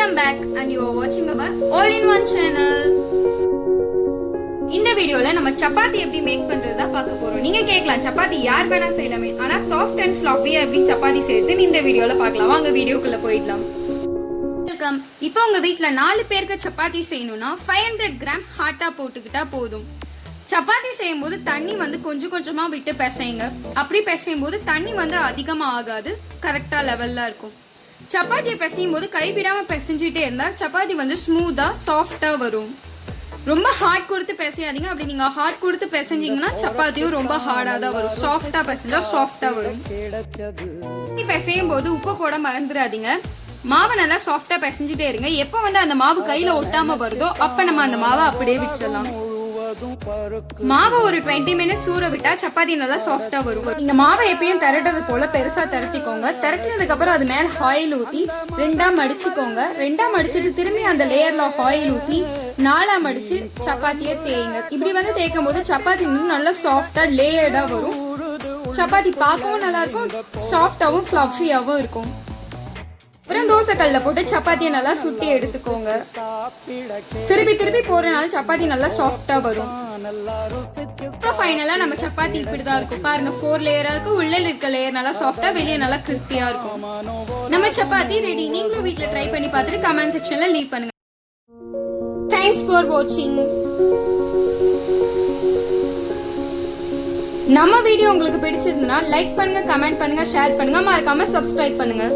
Welcome back and you are watching our all-in-one channel. இந்த வீடியோல நம்ம சப்பாத்தி எப்படி மேக் பண்றதா பார்க்க போறோம். நீங்க கேட்கலாம் சப்பாத்தி யார் வேணா செய்யலாமே, ஆனா சாஃப்ட் அண்ட் ஃப்ளஃபியா எப்படி சப்பாத்தி செய்யறதுன்னு இந்த வீடியோல பார்க்கலாம். வாங்க வீடியோக்குள்ள போயிடலாம். வெல்கம். இப்போ உங்க வீட்ல 4 பேருக்கு சப்பாத்தி செய்யணும்னா 500 கிராம் ஹாட்டா போட்டுக்கிட்டா போதும். சப்பாத்தி செய்யும் போது தண்ணி கொஞ்சம் கொஞ்சமா விட்டு பிசையுங்க. அப்படி பிசையும் போது தண்ணி அதிகமா ஆகாது, கரெக்டா லெவல்ல இருக்கும். சப்பாத்தியை பிசையும் போது கைவிடாம பிசைஞ்சிட்டே இருந்தா சப்பாத்தி ஸ்மூத்தா சாஃப்டா வரும். ரொம்ப ஹார்ட் கொடுத்து பிசையாதீங்க. அப்படி நீங்க ஹார்ட் கொடுத்து பிசைஞ்சிங்கன்னா சப்பாத்தியும் ரொம்ப ஹார்டா தான் வரும். சாஃப்டா பிசைஞ்சா சாஃப்டா வரும். பிசையும் போது உப்பு போட மறந்துடாதீங்க. மாவை நல்லா சாஃப்டா பிசைஞ்சிட்டே இருங்க. எப்போ அந்த மாவு கையில ஒட்டாம வருதோ அப்ப நம்ம அந்த மாவை அப்படியே விட்டுடலாம். மாவை ஒரு 20 மினிட்ஸ் ஊற விட்டா சப்பாத்தி நல்லா சாஃப்டா வரும். நீங்க மாவை எப்பயும் திரட்டது போல பெருசா திரட்டிக்கோங்க. திரட்டினதுக்கு அப்புறம் அது மேல ஆயில் ஊத்தி 2ஆ மடிச்சுக்கோங்க. 2ஆ மடிச்சிட்டு திரும்பி அந்த லேயர்ல ஆயில் ஊத்தி 4ஆ மடிச்சு சப்பாத்தியை தேய்ங்க. இப்படி தேய்க்கும் போது சப்பாத்தி நல்லா சாஃப்டா லேயர்டா வரும். சப்பாத்தி பார்க்கவும் நல்லா இருக்கும், சாஃப்டாவும் ஃப்ளஃபியாவும் இருக்கும். அப்புறம் தோசை கல்ல போட்டு சப்பாத்தியை நல்லா சுட்டி எடுத்துக்கோங்க. திருப்பி திருப்பி போறனால சப்பாத்தி நல்லா சாஃப்டா வரும். இப்போ ஃபைனலா நம்ம சப்பாத்தி இப்படிதான் இருக்கும். பாருங்க, 4 லேயரா இருக்கு. உள்ள இருக்க லேயர் நல்லா சாஃப்டா, வெளியே நல்லா கிறிஸ்பியா இருக்கும். நம்ம சப்பாத்தி ரெடி. நீங்களும் வீட்ல ட்ரை பண்ணி பார்த்துட்டு கமெண்ட் செக்ஷன்ல லீவ் பண்ணுங்க. தேங்க்ஸ் ஃபார் வாட்சிங். நம்ம வீடியோ உங்களுக்கு பிடிச்சிருந்தா லைக் பண்ணுங்க, கமெண்ட் பண்ணுங்க, ஷேர் பண்ணுங்க, மறக்காம சப்ஸ்கிரைப் பண்ணுங்க.